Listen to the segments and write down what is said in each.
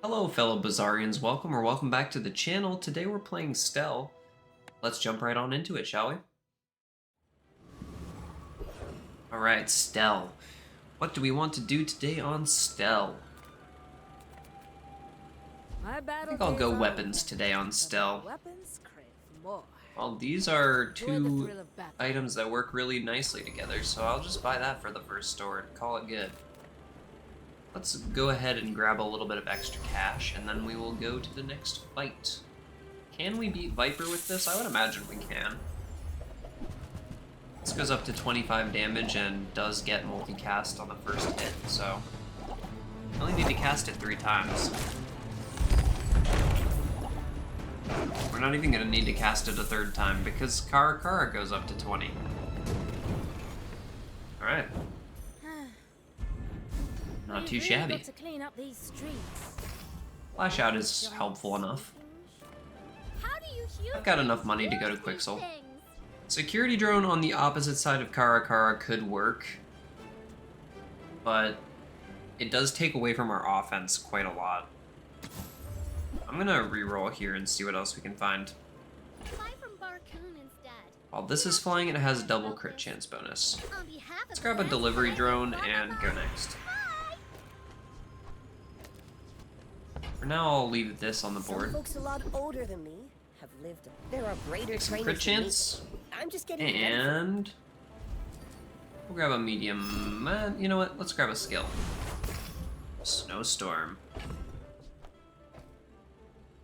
Hello fellow Bazarians, welcome back to the channel. Today we're playing Stell. Let's jump right on into it, shall we? Alright, Stell. What do we want to do today on Stell? I think I'll go weapons today on Stell. Well, these are two items that work really nicely together, so I'll just buy that for the first store and call it good. Let's go ahead and grab a little bit of extra cash, and then we will go to the next fight. Can we beat Viper with this? I would imagine we can. This goes up to 25 damage and does get multicast on the first hit, so I only need to cast it 3 times. We're not even going to need to cast it a 3rd time because Kara goes up to 20. Alright. Not too shabby. Flash out is helpful enough. I've got enough money to go to Quixel. Security drone on the opposite side of Kara could work, but it does take away from our offense quite a lot. I'm gonna reroll here and see what else we can find. While this is flying, it has double crit chance bonus. Let's grab a delivery drone and go next. For now, I'll leave this on the board. Some folks a lot older than me have lived. There are greater Some crit chance, I'm just getting and we'll grab a medium. You know what? Let's grab a skill. Snowstorm.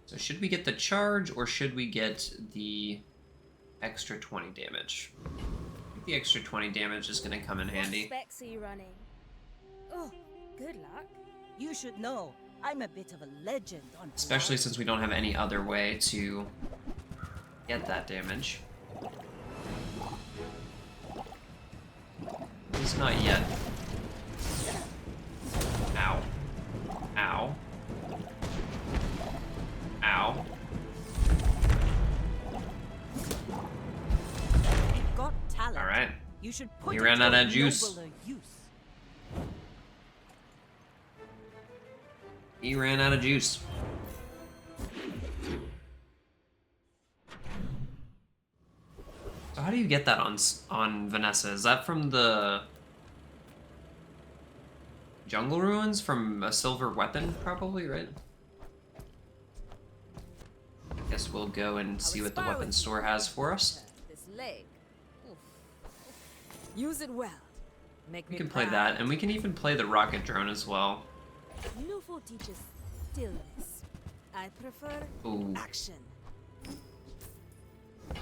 So should we get the charge or should we get the extra 20 damage? I think the extra 20 damage is going to come in handy. What specs are you running? Oh, good luck. You should know. I'm a bit of a legend on Especially since we don't have any other way to get that damage. At least not yet. Ow. Ow. Ow. Got talent. Alright. You should put He ran out of juice. Use. He ran out of juice. So how do you get that on Vanessa? Is that from the jungle ruins? From a silver weapon, probably, right? Guess we'll go and see what the weapon store has for us. This leg. Use it well. We can play that, and we can even play the rocket drone as well. Nouveau teaches stillness. I prefer action.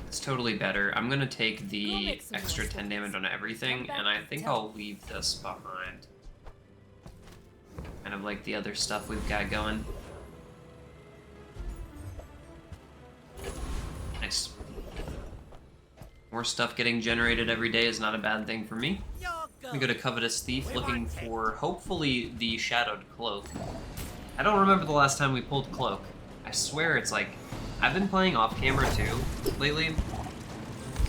It's totally better. I'm gonna take the extra 10 damage on everything, and I think I'll leave this behind. Kind of like the other stuff we've got going. Nice. More stuff getting generated every day is not a bad thing for me. We go to Covetous Thief looking for, hopefully, the Shadowed Cloak. I don't remember the last time we pulled Cloak. I swear it's like... I've been playing off-camera too, lately.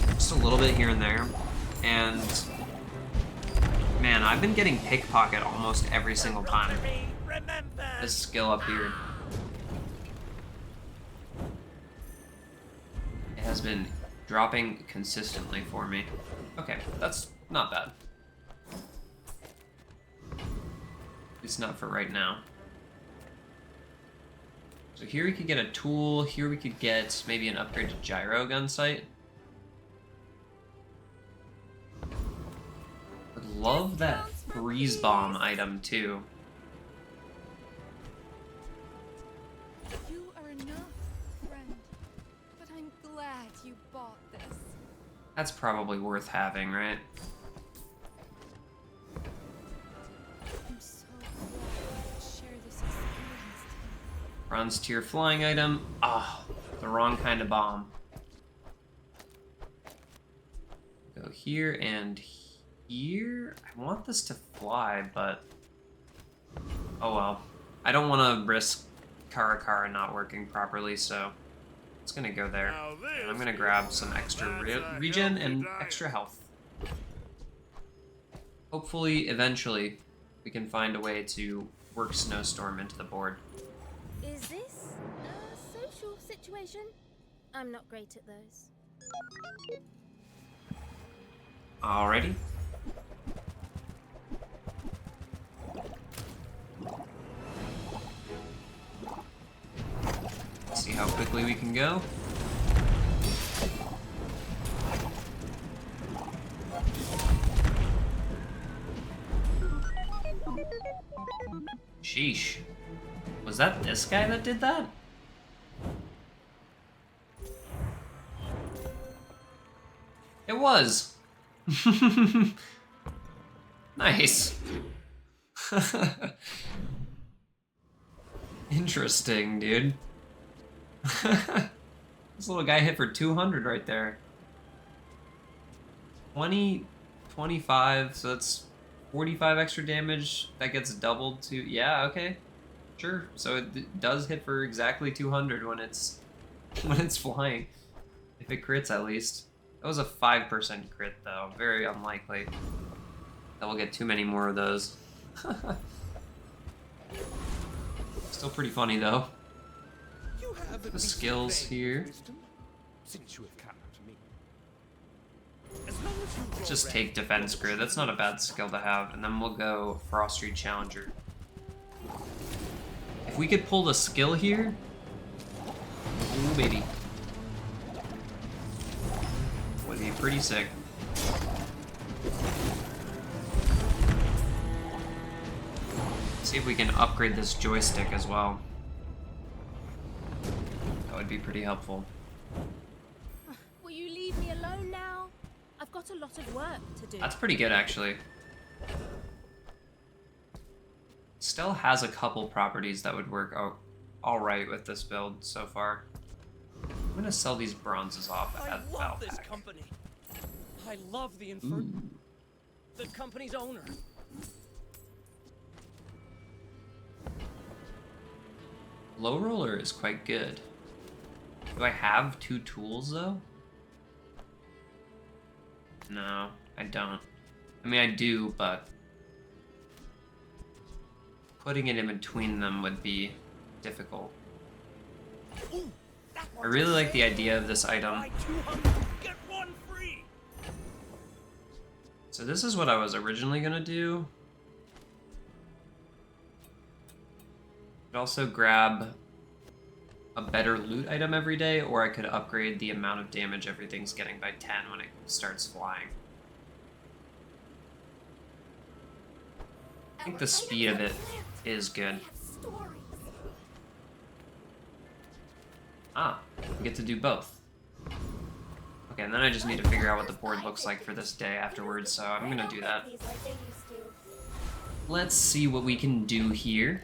Just a little bit here and there. And... man, I've been getting Pickpocket almost every single time. This skill up here. It has been dropping consistently for me. Okay, that's not bad. It's not for right now. So here we could get a tool. Here we could get maybe an upgrade to gyro gun sight. Would love that freeze bomb item too. You are enough, friend. But I'm glad you bought this. That's probably worth having, right? Bronze tier flying item. Ah, the wrong kind of bomb. Go here and here. I want this to fly, but oh well. I don't want to risk Kara not working properly, so it's gonna go there. And I'm gonna grab some extra regen and extra health. Hopefully, eventually, we can find a way to work Snowstorm into the board. Is this a social situation? I'm not great at those. Alrighty. See how quickly we can go. Sheesh. Was that this guy that did that? It was. Nice. Interesting, dude. This little guy hit for 200 right there. 20, 25, so that's 45 extra damage. That gets doubled to, yeah, okay. Sure. So it does hit for exactly 200 when it's flying. If it crits at least. That was a 5% crit though. Very unlikely that we'll get too many more of those. Still pretty funny though. The skills here. Since you have come to me. Just take defense grid. That's not a bad skill to have. And then we'll go Frost Reed Challenger. If we could pull the skill here. Ooh, baby. Would be pretty sick. See if we can upgrade this joystick as well. That would be pretty helpful. Will you leave me alone now? I've got a lot of work to do. That's pretty good, actually. Still has a couple properties that would work out alright with this build so far. I'm gonna sell these bronzes off I at love this Valpac. company. I love the Infer... the company's owner. Low roller is quite good. Do I have 2 tools though? No, I don't. I mean, I do, but putting it in between them would be difficult. I really like the idea of this item. Buy 200, get one free. So this is what I was originally gonna do. Could also grab a better loot item every day, or I could upgrade the amount of damage everything's getting by 10 when it starts flying. I think the speed of it is good. Ah, we get to do both. Okay, and then I just need to figure out what the board looks like for this day afterwards, so I'm gonna do that. Let's see what we can do here.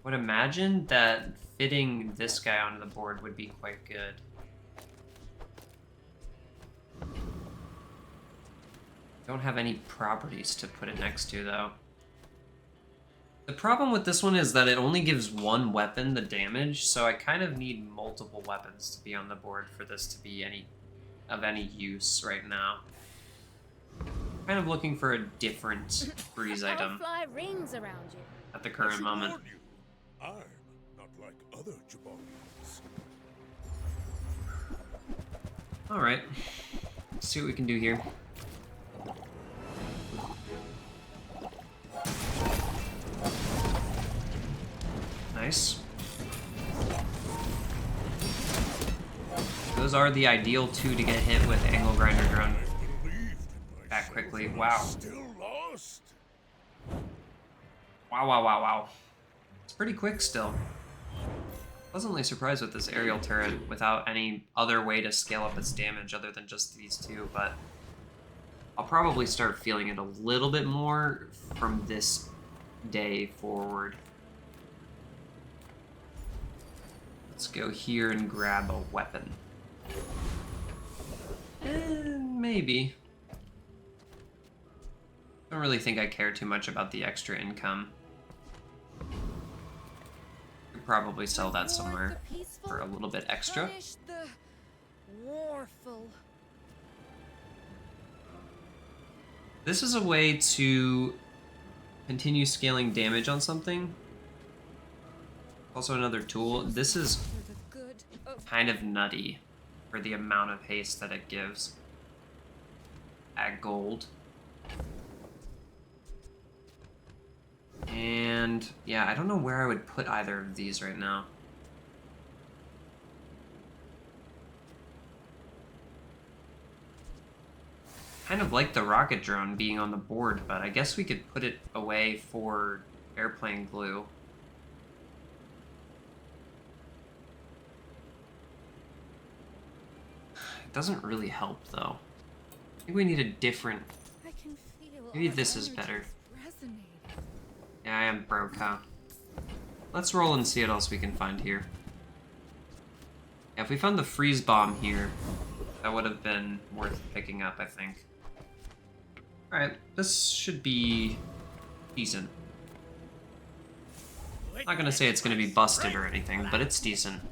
Would imagine that fitting this guy onto the board would be quite good. Don't have any properties to put it next to though. The problem with this one is that it only gives one weapon the damage, so I kind of need multiple weapons to be on the board for this to be of any use right now. Kind of looking for a different breeze item Fly rings around you. at the current moment. I'm not like other Jabarians. Alright, let's see what we can do here. Nice. Those are the ideal 2 to get hit with Angle Grinder Drone. Back quickly. Wow. Still lost. Wow. It's pretty quick still. Pleasantly surprised with this aerial turret without any other way to scale up its damage other than just these 2, but I'll probably start feeling it a little bit more from this day forward. Let's go here and grab a weapon. Maybe. Don't really think I care too much about the extra income. Could probably sell that somewhere for a little bit extra. Punish the warful. This is a way to continue scaling damage on something Also another tool. This is For the good of kind of nutty for the amount of haste that it gives. Add gold. And yeah, I don't know where I would put either of these right now. Kind of like the rocket drone being on the board, but I guess we could put it away for airplane glue. It doesn't really help though. I think we need a different. I can feel Maybe our this is better. energies resonating. Yeah, I am broke, huh? Let's roll and see what else we can find here. Yeah, if we found the freeze bomb here, that would have been worth picking up, I think. Alright, this should be decent. Not gonna say it's gonna be busted or anything, but it's decent.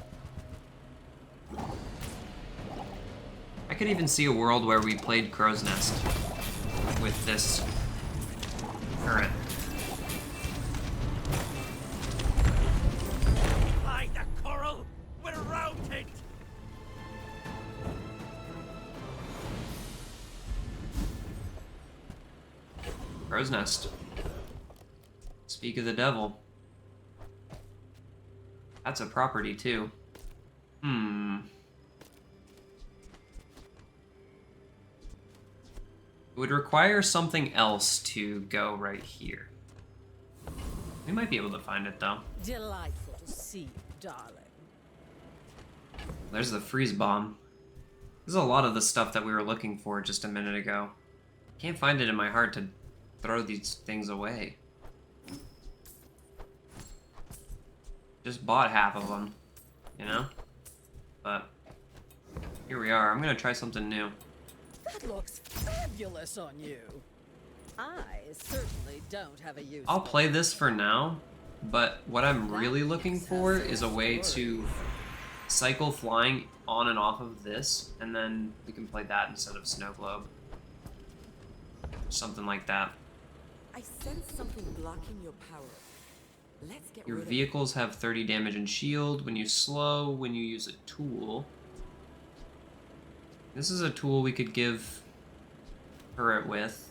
I could even see a world where we played Crow's Nest with this turret. Hide the coral with a round it. Crow's Nest. Speak of the devil. That's a property, too. It would require something else to go right here. We might be able to find it, though. Delightful to see you, darling. There's the freeze bomb. This is a lot of the stuff that we were looking for just a minute ago. Can't find it in my heart to throw these things away. Just bought half of them, you know? But here we are. I'm gonna try something new. That looks fabulous on you. I certainly don't have a use. I'll play this for now, but what I'm really looking for is a way to cycle flying on and off of this, and then we can play that instead of Snow Globe. Something like that. I sense something blocking your power. Let's get Your rid of vehicles have 30 damage and shield when you slow, when you use a tool. This is a tool we could give turret with.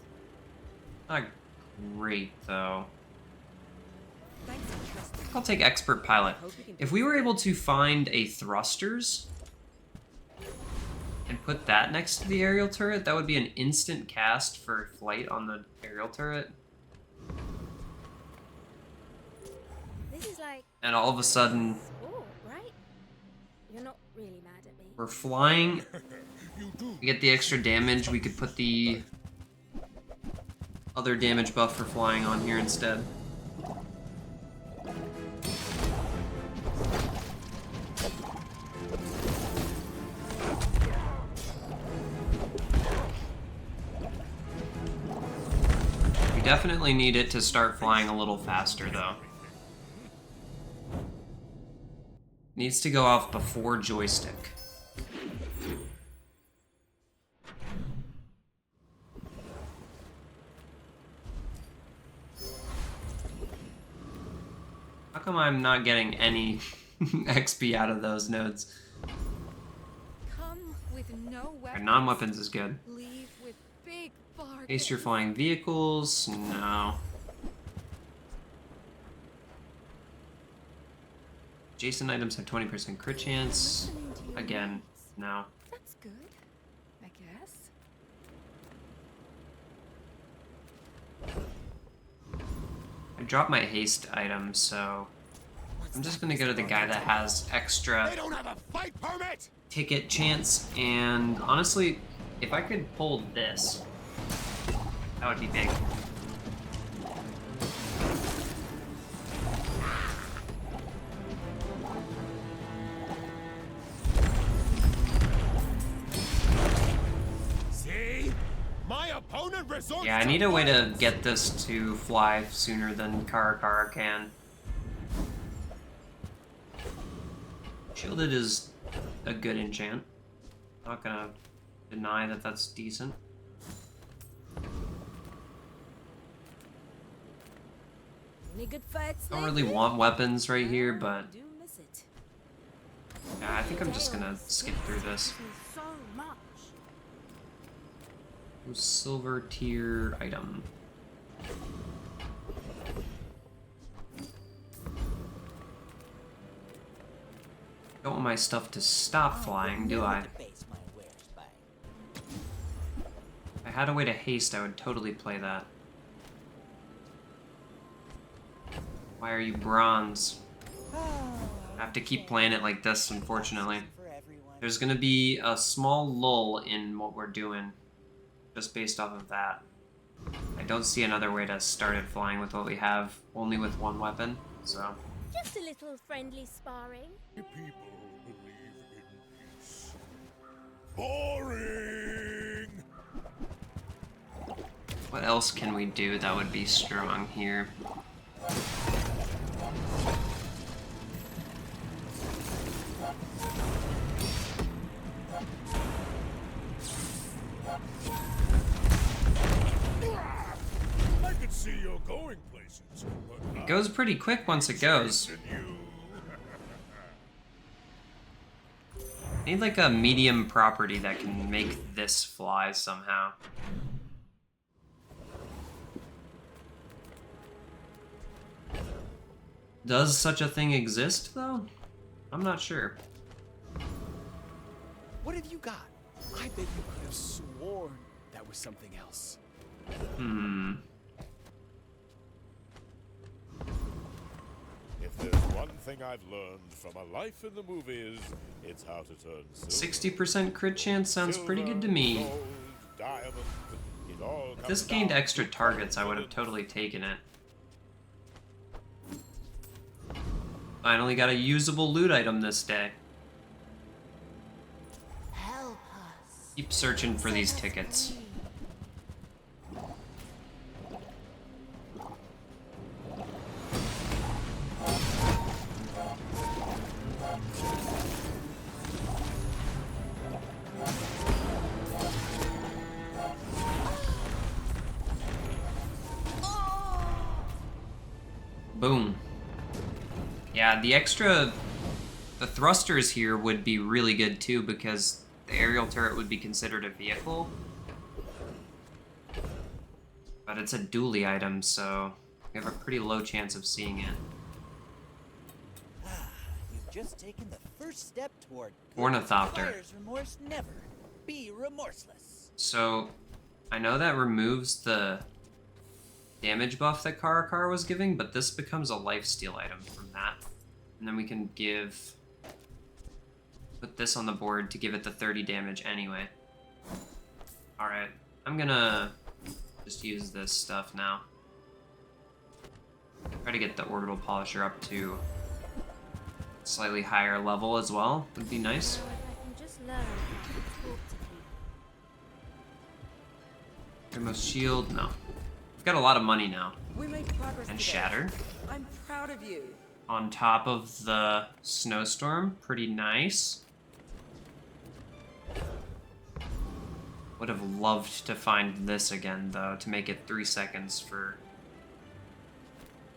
Not great, though. it. Thanks for trusting. I'll take Expert Pilot. If we were able to find a thrusters and put that next to the aerial turret, that would be an instant cast for flight on the aerial turret. This is like And all of a sudden, sport, right? You're not really mad at me. we're flying. You do. We get the extra damage. We could put the other damage buff for flying on here instead. We definitely need it to start flying a little faster, though. Needs to go off before joystick. How come I'm not getting any XP out of those nodes? Come with no weapons. Non-weapons is good. Leave with big bargains. Haste your flying vehicles? No. Adjacent items have 20% crit chance. Listening to your Again, needs. no. That's good, I guess. I dropped my haste item, so I'm just gonna go to the guy that has extra They don't have a fight permit! ticket chance, and honestly, if I could pull this, that would be big. See? My opponent resorts Yeah, I to need a way to violence. get this to fly sooner than Karakara can. Shielded is a good enchant. Not gonna deny that that's decent. Any good fights? Don't really lately? want weapons right here, but Do Yeah, I think I'm just gonna skip through this. So much. Silver tier item. Don't want my stuff to stop flying, do I? If I had a way to haste, I would totally play that. Why are you bronze? I have to keep playing it like this, unfortunately. There's gonna be a small lull in what we're doing, just based off of that. I don't see another way to start it flying with what we have, only with one weapon, so... Just a little friendly sparring. People believe in peace. Boring! What else can we do that would be strong here? I can see you're going places. But It goes pretty quick once it goes. I need like a medium property that can make this fly somehow. Does such a thing exist, though? I'm not sure. What have you got? I bet you could have sworn that was something else. If there's one thing I've learned from a life in the movies, it's how to turn silver, 60% crit chance sounds pretty good to me. gold, diamond, it all If this comes gained down extra to targets, I would have confidence. totally taken it. Finally got a usable loot item this day. Help us. Keep searching for these tickets. Boom. Yeah, the thrusters here would be really good too because the aerial turret would be considered a vehicle. But it's a dually item, so we have a pretty low chance of seeing it. You've just taken the first step toward Ornithopter. Buyer's remorse never. Be remorseless. So, I know that removes the damage buff that Karakar was giving, but this becomes a lifesteal item from that. And then we can put this on the board to give it the 30 damage anyway. Alright, I'm gonna just use this stuff now. Try to get the orbital polisher up to a slightly higher level as well, would be nice. So if I can just learn how to talk to people. Innermost shield, no. We've got a lot of money now. We made progress And today. shatter. I'm proud of you. On top of the Snowstorm, pretty nice. Would have loved to find this again, though, to make it 3 seconds for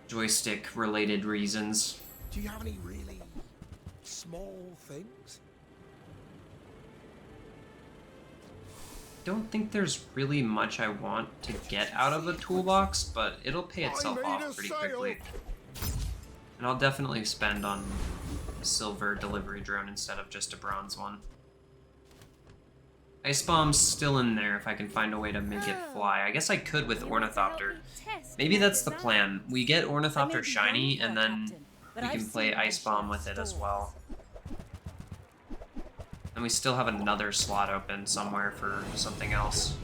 joystick-related reasons. Do you have any really small things? Don't think there's really much I want to get out of a toolbox, but it'll pay itself made off a pretty sale. quickly. And I'll definitely spend on a silver delivery drone instead of just a bronze one. Ice Bomb's still in there if I can find a way to make it fly. I guess I could with You want to help Ornithopter. me test Maybe my that's the design? plan. We get I may Ornithopter be shiny, young, and then Captain, but we I've can play seen my Ice Bomb share with of it as stores. well. And we still have another slot open somewhere for something else.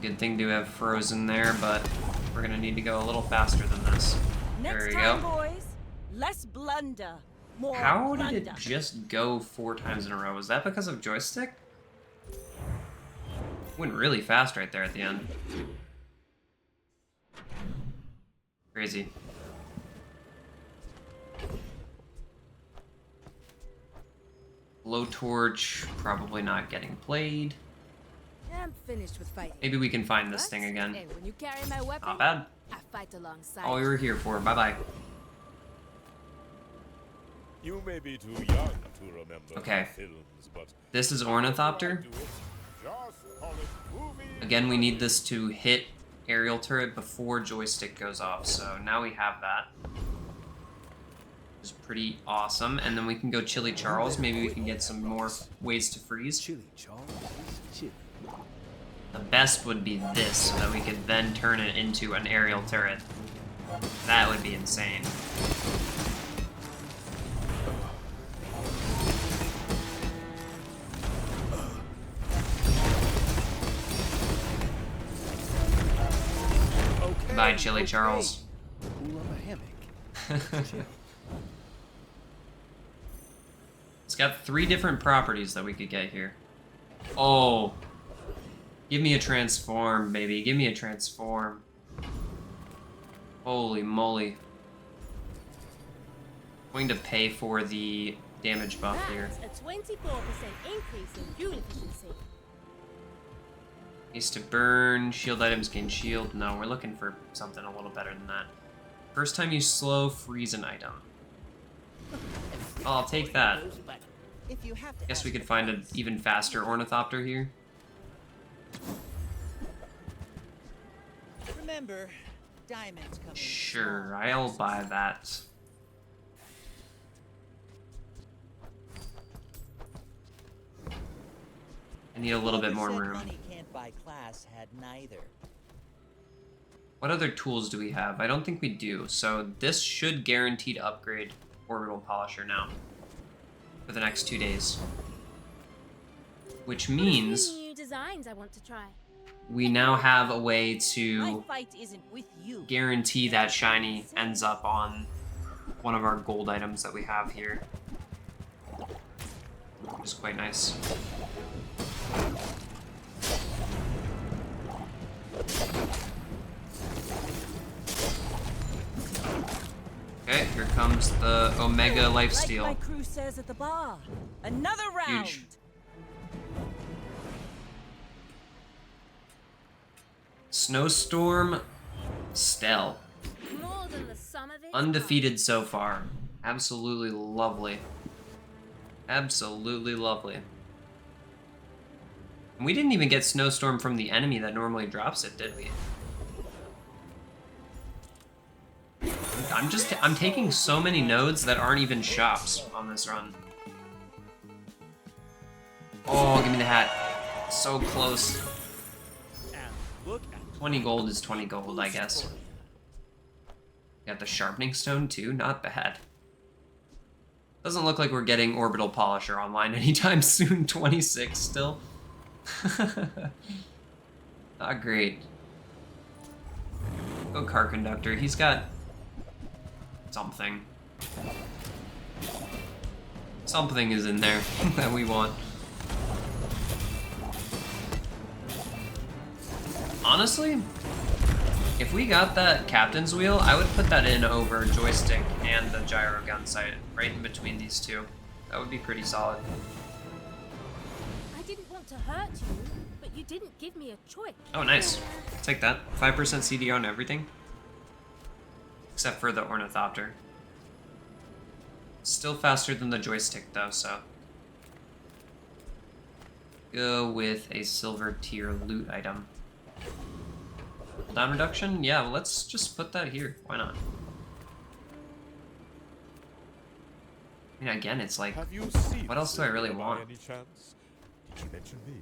Good thing to have frozen there, but we're gonna need to go a little faster than this. Next There we time, go. boys, less blunder, more How did it plunder. just go 4 times in a row? Was that because of joystick? Went really fast right there at the end. Crazy. Blowtorch, probably not getting played. am finished with fighting. Maybe we can find this But, thing again. hey, when you carry my weapon, Not bad. I fight alongside. All we were here for. Bye-bye. You may be too young to remember Okay. the films, but This is before I Ornithopter. do it, just call it movies. Again, we need this to hit aerial turret before joystick goes off. So now we have that. Which is pretty awesome. And then we can go Chili Charles. Maybe we can get some more ways to freeze. Chili, Charles. Chili. The best would be this, so that we could then turn it into an aerial turret. That would be insane. Okay, Bye, Chili okay. Charles. Cool on the hammock. Chill. It's got 3 different properties that we could get here. Oh. Give me a transform, baby. Give me a transform. Holy moly. Going to pay for the damage buff here. That's a 24% increase in fuel efficiency. Needs to burn. Shield items gain shield. No, we're looking for something a little better than that. First time you slow, freeze an item. Oh, I'll take that. But if you have to Guess we ask could find an advice, even faster Ornithopter here. remember, diamonds come in Sure, small I'll pieces. buy that. I need a little bit more Whoever said room. Money can't buy class had neither. What other tools do we have? I don't think we do. So this should guarantee to upgrade Orbital Polisher now for the next 2 days. Which means There's new designs I want to try. we now have a way My to fight isn't with you. guarantee that shiny ends up on one of our gold items that we have here. Which is quite nice. Okay, here comes the Omega Lifesteal. Like my crew says at the bar. Another round. Huge. Snowstorm Stell. More than the sum of it. Undefeated so far. Absolutely lovely. Absolutely lovely. And we didn't even get Snowstorm from the enemy that normally drops it, did we? I'm taking so many nodes that aren't even shops on this run. Oh, give me the hat. So close. And look at 20 gold is 20 gold, I guess. Got the sharpening stone too, not bad. Doesn't look like we're getting Orbital Polisher online anytime soon. 26 still. Not great. Go Car Conductor. He's got something. Something is in there that we want. Honestly, if we got that captain's wheel, I would put that in over joystick and the gyro gun sight, right in between these two. That would be pretty solid. I didn't want to hurt you, but you didn't give me a choice. Oh, nice. Take that. 5% CDR on everything. Except for the Ornithopter. Still faster than the joystick, though, so. Go with a silver tier loot item. Cooldown reduction? Yeah, well, let's just put that here. Why not? I mean, again, it's like, Have you seen what else do I really Silver by want? any chance? Did you mention me?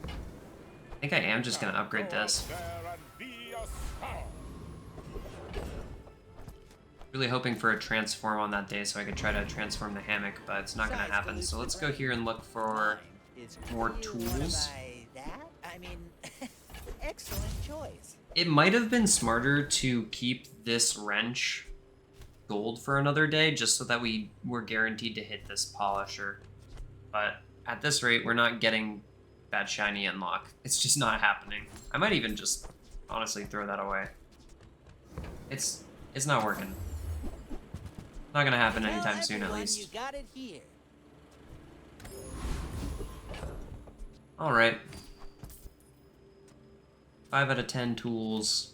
I think I am just gonna upgrade this. Go out there and be a star. Really hoping for a transform on that day so I could try to transform the hammock, but it's not gonna Besides, happen. these So let's go different here and look for Is more you wanna tools. buy that? I mean, excellent choice. It might have been smarter to keep this wrench gold for another day, just so that we were guaranteed to hit this polisher. But at this rate, we're not getting that shiny unlock. It's just not happening. I might even just honestly throw that away. It's not working. Not gonna happen Tell anytime soon, at everyone least. You got it here. Alright. 5 out of 10 tools.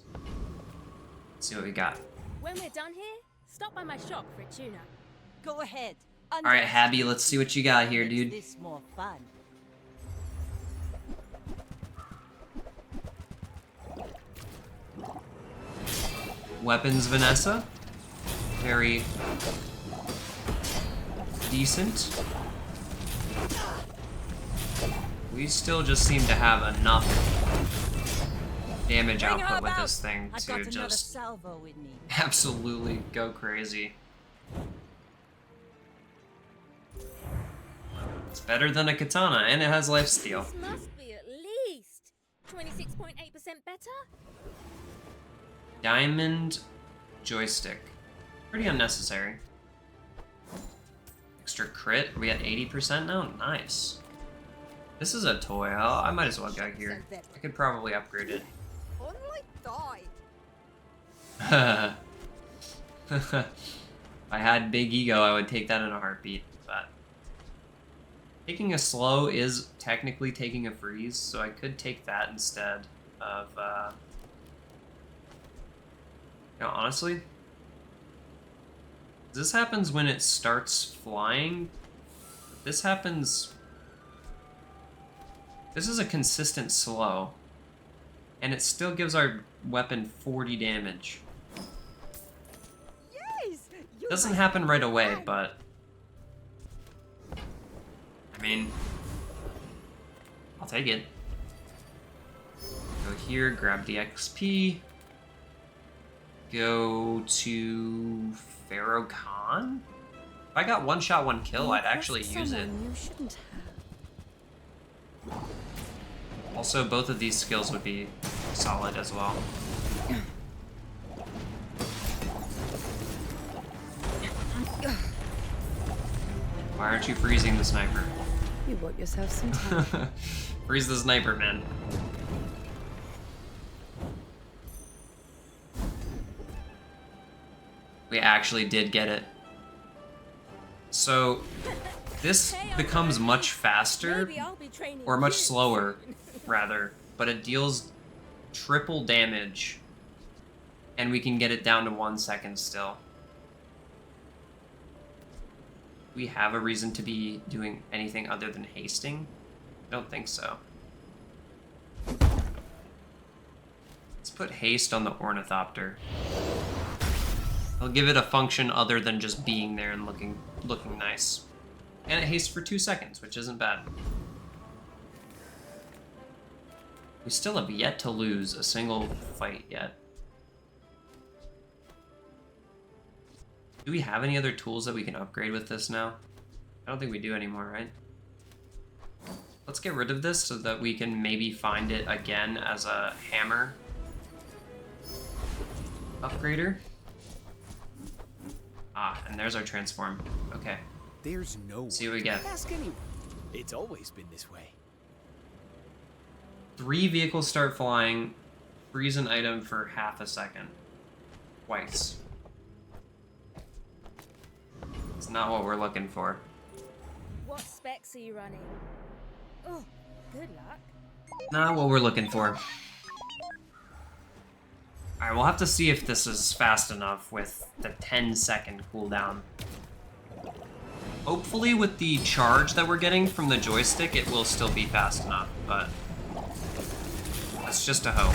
Let's see what we got. When we're done here, stop by my shop for a tuna. Go ahead. Alright, Habby, let's see what you got here, Makes dude. this more fun. Weapons, Vanessa. Very decent. We still just seem to have enough damage Bring her output with about. this thing I to got another just salvo with me. absolutely go crazy. It's better than a katana, and it has lifesteal. This must be at least 26.8% better. Diamond joystick. Pretty unnecessary. Extra crit. Are we at 80% now? Nice. This is a toy. I might as well go here. I could probably upgrade it. Only died. If I had big ego, I would take that in a heartbeat, but taking a slow is technically taking a freeze, so I could take that instead of, you know, honestly, this happens when it starts flying. This happens, this is a consistent slow, and it still gives our weapon 40 damage. Yes, you Doesn't must happen be right away, mad. but I mean, I'll take it. Go here, grab the XP. Go to Pharaoh Khan. If I got one shot, one kill, I'd actually use it. You shouldn't have. Also, both of these skills would be solid as well. Why aren't you freezing the sniper? You bought yourself some time. Freeze the sniper, man. We actually did get it. So, this becomes much faster, Maybe I'll be training or much you slower, soon. rather, but it deals triple damage, and we can get it down to 1 second still. We have a reason to be doing anything other than hasting? I don't think so. Let's put haste on the ornithopter. I'll give it a function other than just being there and looking nice. And it hastes for 2 seconds, which isn't bad. We still have yet to lose a single fight yet. Do we have any other tools that we can upgrade with this now? I don't think we do anymore, right? Let's get rid of this so that we can maybe find it again as a hammer upgrader. Ah, and there's our transform. Okay, There's no see what we get. Ask anyone. It's always been this way. 3 vehicles start flying, freeze an item for half a second. Twice. It's not what we're looking for. What specs are you running? Oh, good luck. Not what we're looking for. Alright, we'll have to see if this is fast enough with the 10-second cooldown. Hopefully with the charge that we're getting from the joystick, it will still be fast enough, but that's just a hope.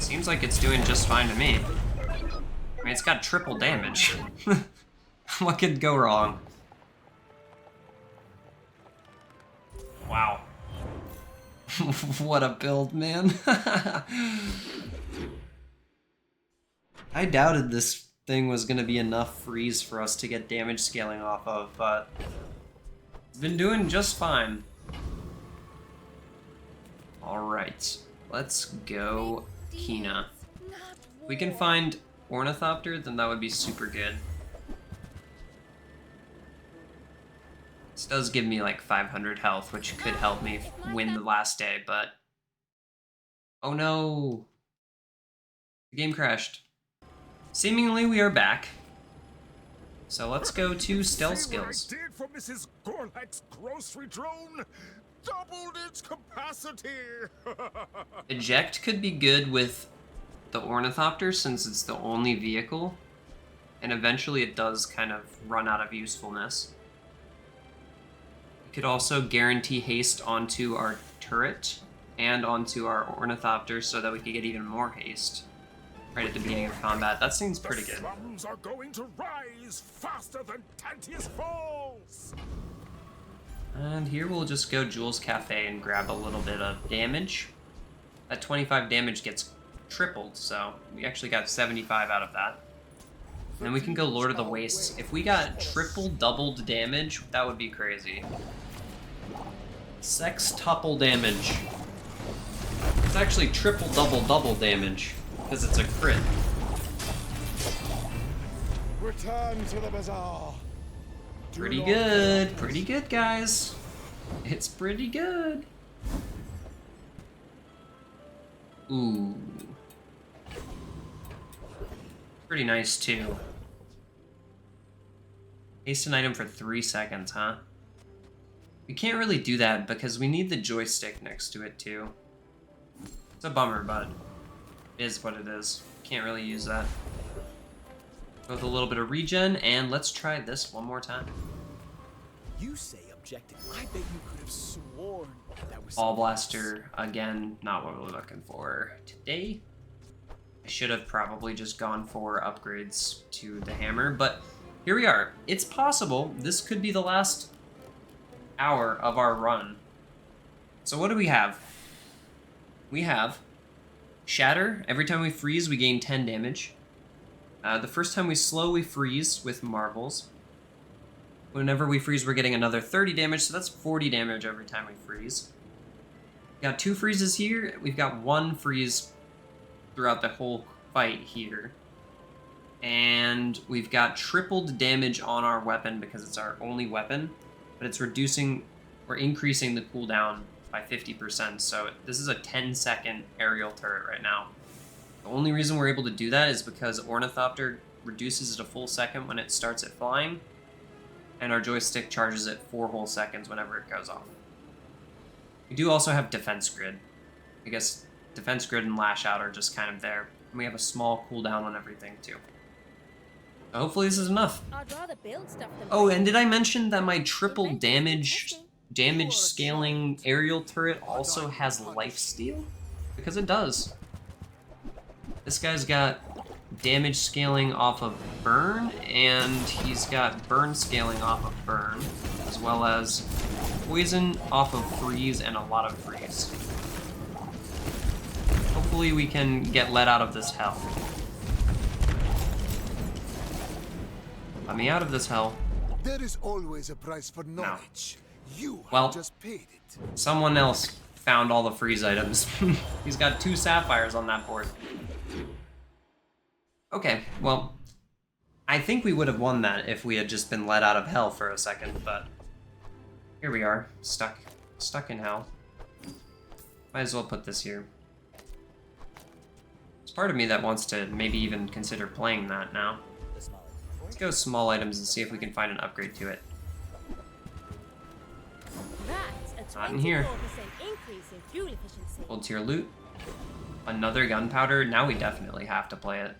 Seems like it's doing just fine to me. I mean, it's got triple damage. What could go wrong? Wow. What a build, man. I doubted this thing was gonna be enough freeze for us to get damage scaling off of, but it's been doing just fine. Alright, let's go Kina. If we can find Ornithopter, then that would be super good. This does give me like 500 health, which could help me win the last day, but... Oh no! The game crashed. Seemingly we are back. So let's go to stealth See what I skills. did for Mrs. Gorlak's grocery drone? Doubled its capacity! Eject could be good with the Ornithopter since it's the only vehicle. And eventually it does kind of run out of usefulness. We could also guarantee haste onto our turret and onto our Ornithopter so that we could get even more haste right at the beginning of combat. That seems pretty good. The slums are going to rise faster than Tantius Falls! And here we'll just go Jules Cafe and grab a little bit of damage. That 25 damage gets tripled, so we actually got 75 out of that. And then we can go Lord of the Wastes. If we got triple doubled damage, that would be crazy. Sextuple damage. It's actually triple double damage, because it's a crit. Return to the Bazaar! Pretty good, guys. It's pretty good. Ooh. Pretty nice, too. Haste an item for 3 seconds, huh? We can't really do that because we need the joystick next to it, too. It's a bummer, but it is what it is. Can't really use that. With a little bit of regen, and let's try this one more time. You say objective. I bet you could have sworn that was Ball something else. Blaster, again, not what we're looking for today. I should have probably just gone for upgrades to the hammer, but here we are. It's possible this could be the last hour of our run. So what do we have? We have Shatter. Every time we freeze, we gain 10 damage. The first time we slow, we freeze with marbles. Whenever we freeze, we're getting another 30 damage, so that's 40 damage every time we freeze. We got 2 freezes here. We've got 1 freeze throughout the whole fight here. And we've got tripled damage on our weapon because it's our only weapon, but it's reducing or increasing the cooldown by 50%, so this is a 10-second aerial turret right now. The only reason we're able to do that is because Ornithopter reduces it a full second when it starts it flying, and our joystick charges it 4 whole seconds whenever it goes off. We do also have Defense Grid. I guess Defense Grid and Lash Out are just kind of there. And we have a small cooldown on everything, too. So hopefully this is enough. I'd rather build stuff than Oh, buy and did I it. mention that my triple Adventure damage interesting. scaling aerial turret also has lifesteal? Because it does. This guy's got damage scaling off of burn, and he's got burn scaling off of burn, as well as poison off of freeze and a lot of freeze. Hopefully we can get let out of this hell. Let me out of this hell. There is always a price for knowledge. You Well- have just paid it. Someone else found all the freeze items. He's got 2 sapphires on that board. Okay, well, I think we would have won that if we had just been let out of hell for a second, but here we are, stuck in hell. Might as well put this here. There's part of me that wants to maybe even consider playing that now. Let's go small items and see if we can find an upgrade to it. That's a Not in here. 24% increase in fuel efficiency. Full tier loot. Another gunpowder. Now we definitely have to play it.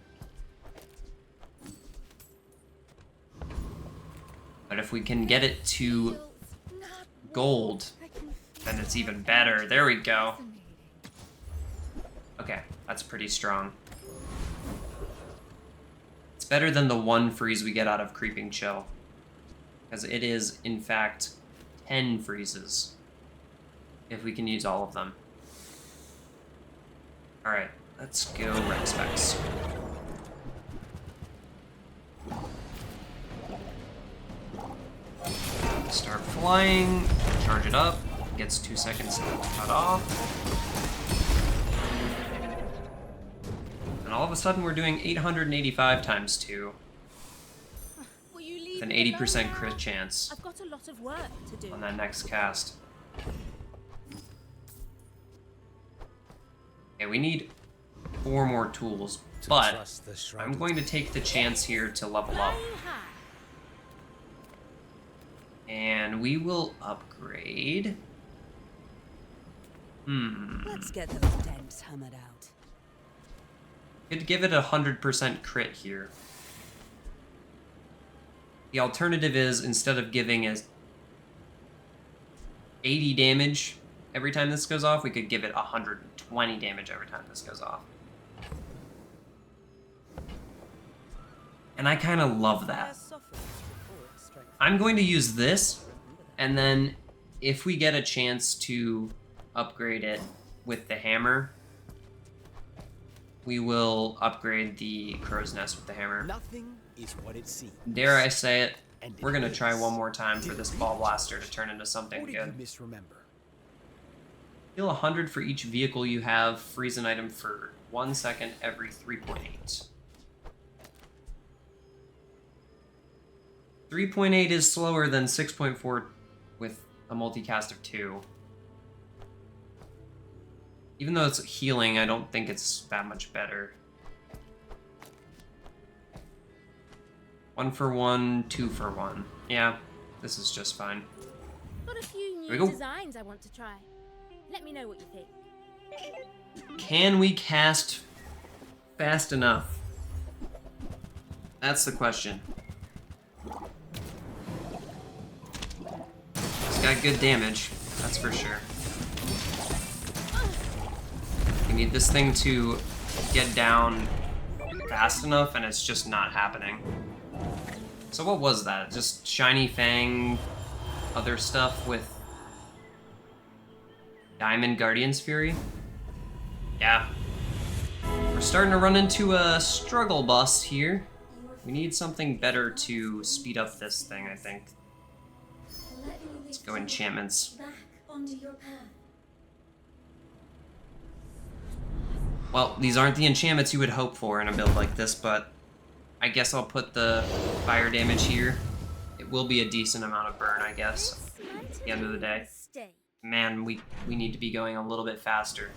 But if we can get it to gold, then it's even better. There we go. Okay, that's pretty strong. It's better than the 1 freeze we get out of Creeping Chill. Because it is, in fact, 10 freezes. If we can use all of them. Alright, let's go Red Specs. Start flying, charge it up, gets 2 seconds to cut off. And all of a sudden we're doing 885 times 2. Will you leave With an me alone 80% now? crit chance I've got a lot of work to do. on that next cast. Okay, we need 4 more tools, but I'm going to take the chance here to level up. Flying high. And we will upgrade. Let's get those dents hammered out. Could give it 100% crit here. The alternative is, instead of giving as 80 damage every time this goes off, we could give it 120 damage every time this goes off. And I kind of love that. I'm going to use this, and then if we get a chance to upgrade it with the hammer, we will upgrade the crow's nest with the hammer. Nothing is what it seems. Dare I say it, we're gonna try one more time for this ball blaster to turn into something good. You misremember? Heal 100 for each vehicle you have. Freeze an item for 1 second every 3.8. 3.8 is slower than 6.4 with a multicast of 2. Even though it's healing, I don't think it's that much better. 1 for 1, 2 for 1. Yeah, this is just fine. Got a few Here we new go. designs I want to try. Let me know what you think. Can we cast fast enough? That's the question. It's got good damage, that's for sure. We need this thing to get down fast enough, and it's just not happening. So what was that? Just shiny fang, other stuff with Diamond Guardian's Fury? Yeah. We're starting to run into a struggle bus here. We need something better to speed up this thing, I think. Let's go enchantments. Well, these aren't the enchantments you would hope for in a build like this, but I guess I'll put the fire damage here. It will be a decent amount of burn, I guess, at the end of the day. Man, we need to be going a little bit faster.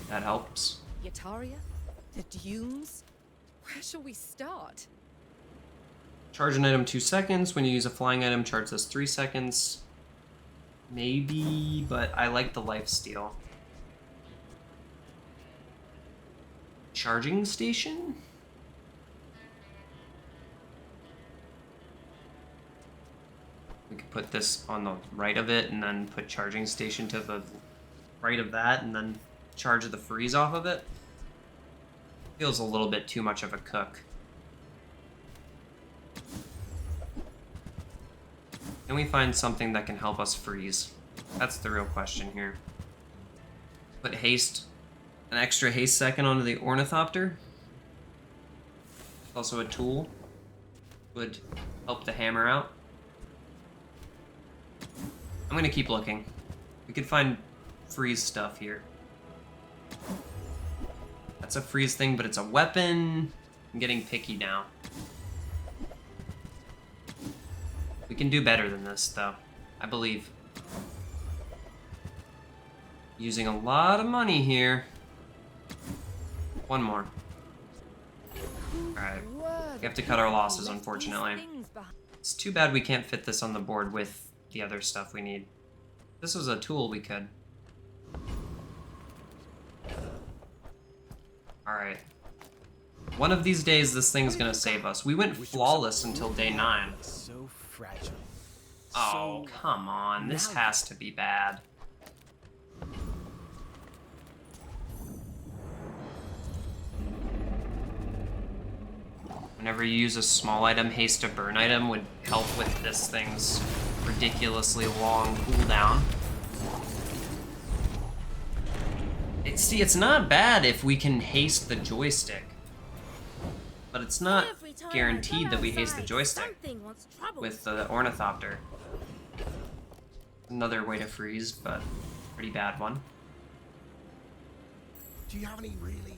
That helps. Yataria? The dunes? Where shall we start? Charge an item 2 seconds. When you use a flying item, charge this 3 seconds. Maybe, but I like the lifesteal. Charging station? We could put this on the right of it and then put charging station to the right of that and then charge the freeze off of it. Feels a little bit too much of a cook. Can we find something that can help us freeze? That's the real question here. Put haste, an extra haste second onto the Ornithopter. Also a tool. Would help the hammer out. I'm gonna keep looking. We could find freeze stuff here. That's a freeze thing, but it's a weapon. I'm getting picky now. We can do better than this, though. I believe. Using a lot of money here. One more. Alright. We have to cut our losses, unfortunately. It's too bad we can't fit this on the board with the other stuff we need. If this was a tool, we could. Alright. One of these days, this thing's gonna save us. We went flawless until day 9. So fragile. Oh, come on. This has to be bad. Whenever you use a small item, haste to burn item would help with this thing's ridiculously long cooldown. See, it's not bad if we can haste the joystick. But it's not guaranteed that we haste the joystick with the Ornithopter. Another way to freeze, but pretty bad one. Do you have any really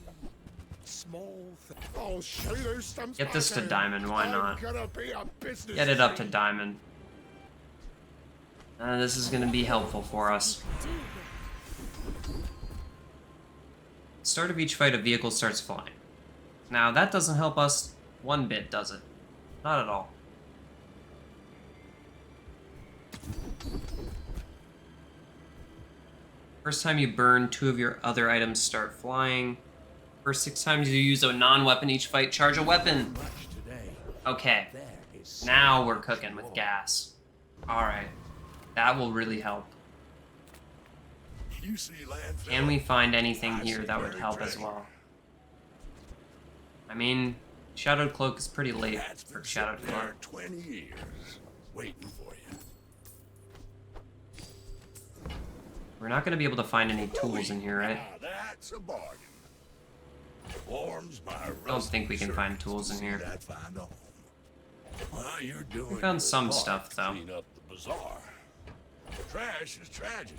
small I'll show you those stumps. Get this to back diamond, why I'm not? gonna be a business Get it up to man. diamond. This is gonna be helpful for us. Start of each fight, a vehicle starts flying. Now, that doesn't help us one bit, does it? Not at all. First time you burn, 2 of your other items start flying. First 6 times you use a non-weapon each fight, charge a weapon. Okay. Now we're cooking with gas. Alright. That will really help. You see landfill? Can we find anything here that would help as well? I mean, Shadowed Cloak is pretty late for Shadowed Cloak. 20 years waiting for you. We're not going to be able to find any tools in here, right? That's a bargain. Warms my Don't think we can find tools in here. Well, you're doing We found your some part stuff, to though. Clean up the bazaar. Trash is tragedy.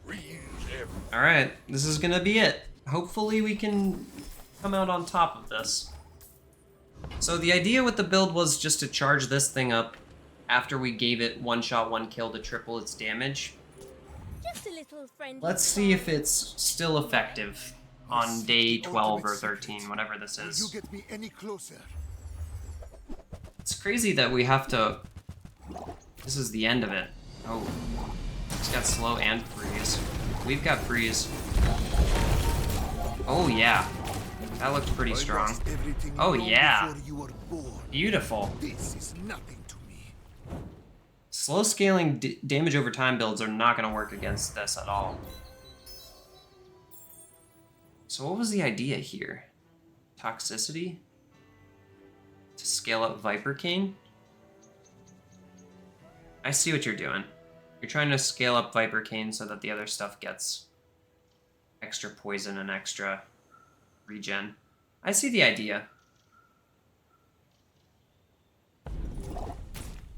Reuse everything. Alright, this is gonna be it. Hopefully we can come out on top of this. So the idea with the build was just to charge this thing up after we gave it 1 shot, 1 kill to triple its damage. Just a little friendly. Let's see if it's still effective on day 12 or 13, whatever this You is. get me any closer? It's crazy that we have to... This is the end of it. Oh. It's got slow and freeze. We've got freeze. Oh yeah. That looked pretty strong. Oh yeah. Beautiful. This is nothing to me. Slow scaling damage over time builds are not going to work against this at all. So what was the idea here? Toxicity? To scale up Viper King? I see what you're doing. You're trying to scale up Viper Cane so that the other stuff gets extra poison and extra regen. I see the idea.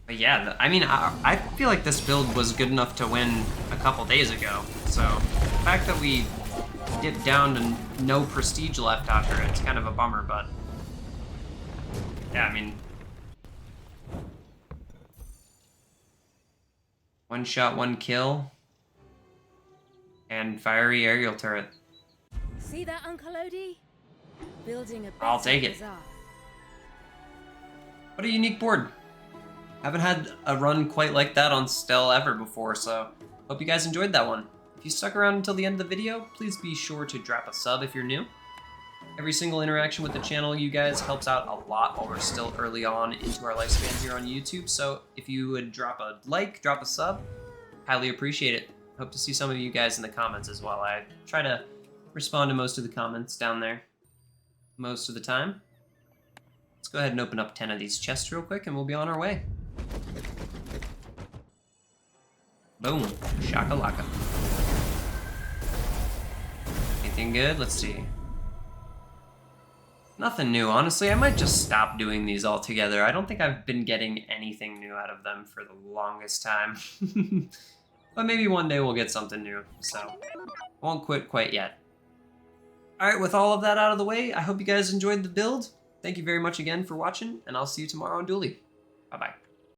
But yeah, I mean, I feel like this build was good enough to win a couple days ago. So the fact that we dipped down to no prestige left after it's kind of a bummer, but yeah, I mean, 1 shot, 1 kill, and fiery aerial turret. See that, Uncle Odie? Building a I'll better take it. bazaar. What a unique board. Haven't had a run quite like that on Stell ever before, so hope you guys enjoyed that one. If you stuck around until the end of the video, please be sure to drop a sub if you're new. Every single interaction with the channel, you guys, helps out a lot while we're still early on into our lifespan here on YouTube, so if you would drop a like, drop a sub, highly appreciate it. Hope to see some of you guys in the comments as well. I try to respond to most of the comments down there most of the time. Let's go ahead and open up 10 of these chests real quick and we'll be on our way. Boom. Shakalaka. Anything good? Let's see. Nothing new, honestly. I might just stop doing these altogether. I don't think I've been getting anything new out of them for the longest time. But maybe one day we'll get something new, so won't quit quite yet. Alright, with all of that out of the way, I hope you guys enjoyed the build. Thank you very much again for watching, and I'll see you tomorrow on Dually. Bye-bye.